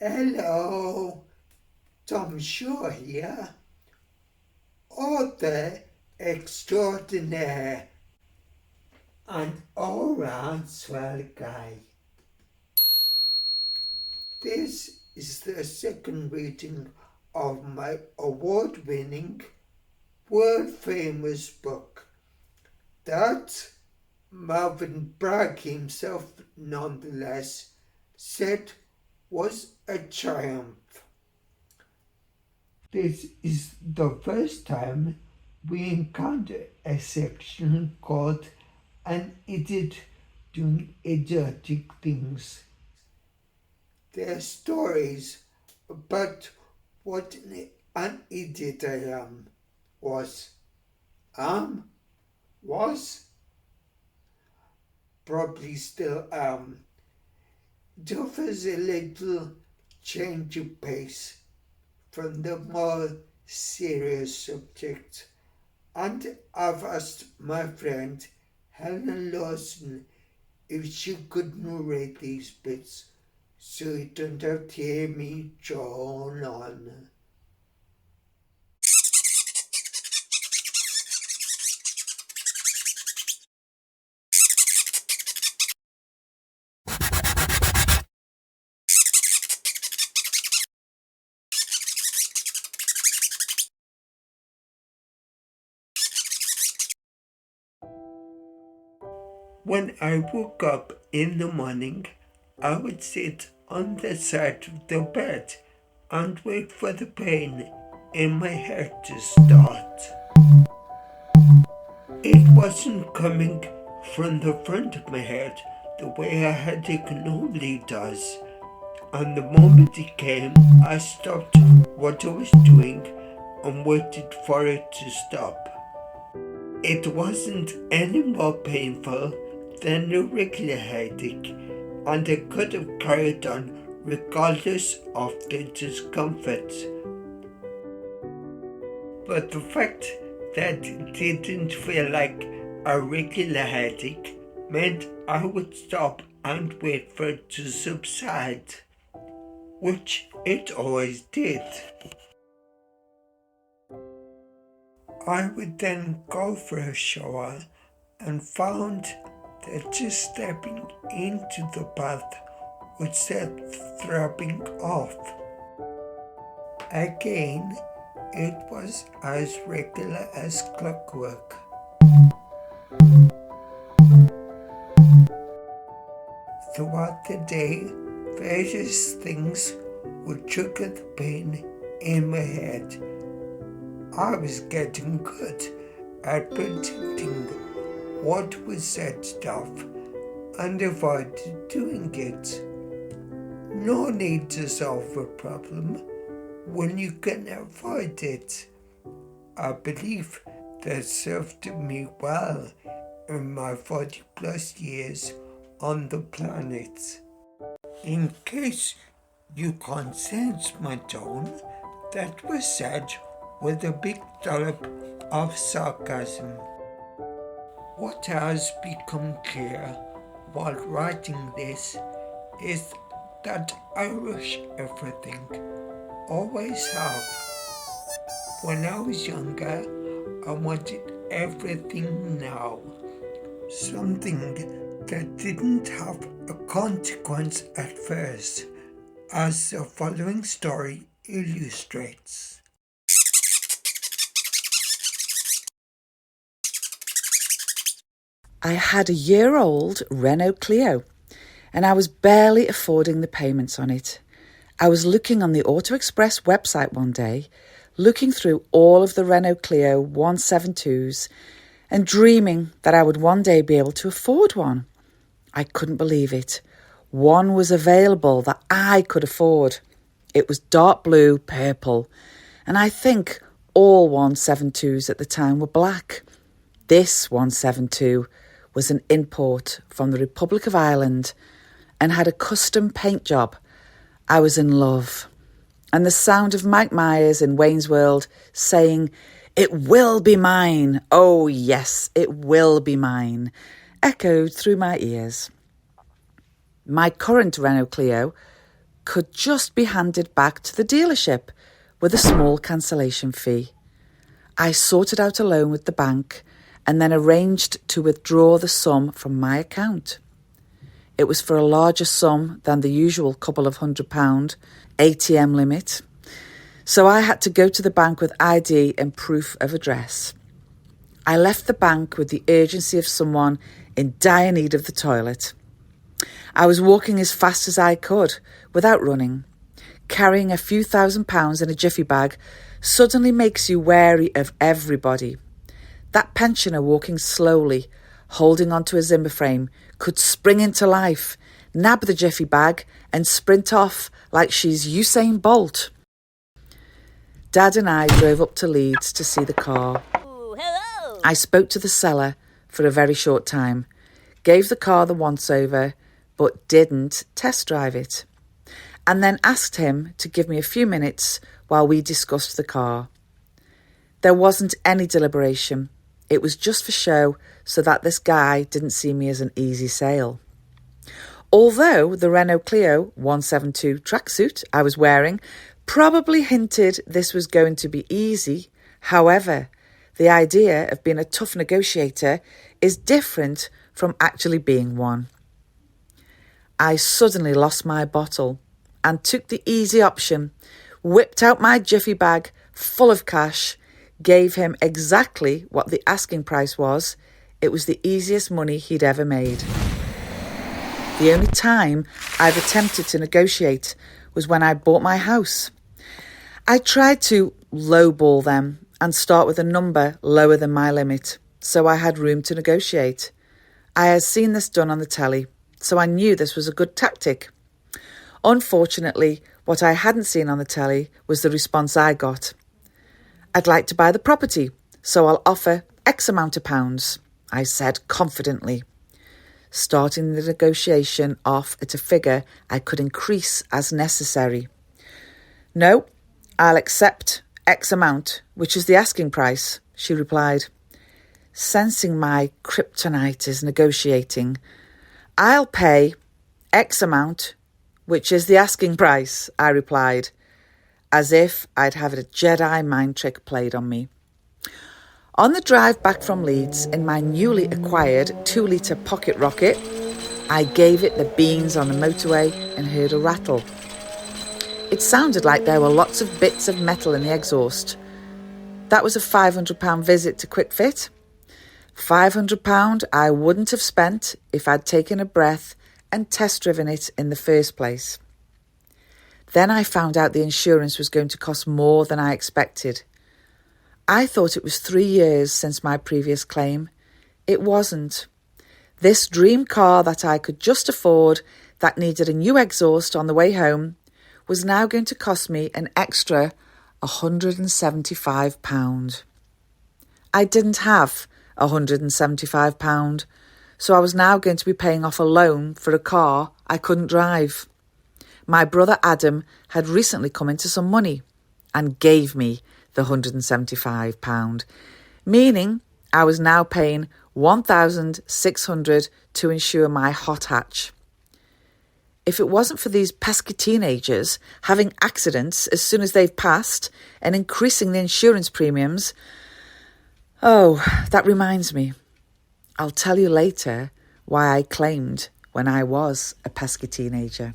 Hello, Tom Shaw here, author extraordinaire and all-round swell guy. This is the second reading of my award-winning, world-famous book that Marvin Bragg himself nonetheless said was a triumph. This is the first time we encounter a section called An Idiot Doing Idiotic Things. They're stories about what an idiot I was, probably still am. It offers a little change of pace from the more serious subject, and I've asked my friend Helen Lawson if she could narrate these bits so you don't have to hear me drone on. When I woke up in the morning, I would sit on the side of the bed and wait for the pain in my head to start. It wasn't coming from the front of my head the way a headache normally does, and the moment it came, I stopped what I was doing and waited for it to stop. It wasn't any more painful than a regular headache, and I could have carried on regardless of the discomfort. But the fact that it didn't feel like a regular headache meant I would stop and wait for it to subside, which it always did. I would then go for a shower and found that just stepping into the bath would set throbbing off. Again, it was as regular as clockwork. Throughout the day, various things would trigger the pain in my head. I was getting good at predicting what would set it off and avoided doing it. No need to solve a problem when you can avoid it. A belief that served me well in my 40 plus years on the planet. In case you can't sense my tone, that was said with a big dollop of sarcasm. What has become clear while writing this is that I rush everything, always have. When I was younger, I wanted everything now, something that didn't have a consequence at first, as the following story illustrates. I had a year-old Renault Clio, and I was barely affording the payments on it. I was looking on the Auto Express website one day, looking through all of the Renault Clio 172s and dreaming that I would one day be able to afford one. I couldn't believe it. One was available that I could afford. It was dark blue, purple, and I think all 172s at the time were black. This 172 was an import from the Republic of Ireland and had a custom paint job. I was in love. And the sound of Mike Myers in Wayne's World saying, "It will be mine, oh yes, it will be mine," echoed through my ears. My current Renault Clio, could just be handed back to the dealership with a small cancellation fee. I sorted out a loan with the bank and then arranged to withdraw the sum from my account. It was for a larger sum than the usual couple of £100 ATM limit, so I had to go to the bank with ID and proof of address. I left the bank with the urgency of someone in dire need of the toilet. I was walking as fast as I could, without running. Carrying a few £1,000s in a jiffy bag suddenly makes you wary of everybody. That pensioner walking slowly, holding onto a Zimmer frame, could spring into life, nab the jiffy bag and sprint off like she's Usain Bolt. Dad and I drove up to Leeds to see the car. Ooh, hello. I spoke to the seller for a very short time, gave the car the once-over, but didn't test drive it, and then asked him to give me a few minutes while we discussed the car. There wasn't any deliberation. It was just for show so that this guy didn't see me as an easy sale. Although the Renault Clio 172 tracksuit I was wearing probably hinted this was going to be easy, however, the idea of being a tough negotiator is different from actually being one. I suddenly lost my bottle and took the easy option, whipped out my jiffy bag full of cash, gave him exactly what the asking price was. It was the easiest money he'd ever made. The only time I've attempted to negotiate was when I bought my house. I tried to lowball them and start with a number lower than my limit, so I had room to negotiate. I had seen this done on the telly, so I knew this was a good tactic. Unfortunately, what I hadn't seen on the telly was the response I got. I'd like to buy the property, so I'll offer X amount of pounds, I said confidently, starting the negotiation off at a figure I could increase as necessary. No, I'll accept X amount, which is the asking price, she replied. Sensing my kryptonite is negotiating, I'll pay X amount, which is the asking price, I replied, as if I'd had a Jedi mind trick played on me. On the drive back from Leeds in my newly acquired 2-litre pocket rocket, I gave it the beans on the motorway and heard a rattle. It sounded like there were lots of bits of metal in the exhaust. That was a £500 visit to Quick Fit. £500 I wouldn't have spent if I'd taken a breath and test-driven it in the first place. Then I found out the insurance was going to cost more than I expected. I thought it was 3 years since my previous claim. It wasn't. This dream car that I could just afford, that needed a new exhaust on the way home, was now going to cost me an extra £175. I didn't have £175, so I was now going to be paying off a loan for a car I couldn't drive. My brother Adam had recently come into some money and gave me the £175, meaning I was now paying £1,600 to insure my hot hatch. If it wasn't for these pesky teenagers having accidents as soon as they've passed and increasing the insurance premiums... Oh, that reminds me. I'll tell you later why I claimed when I was a pesky teenager.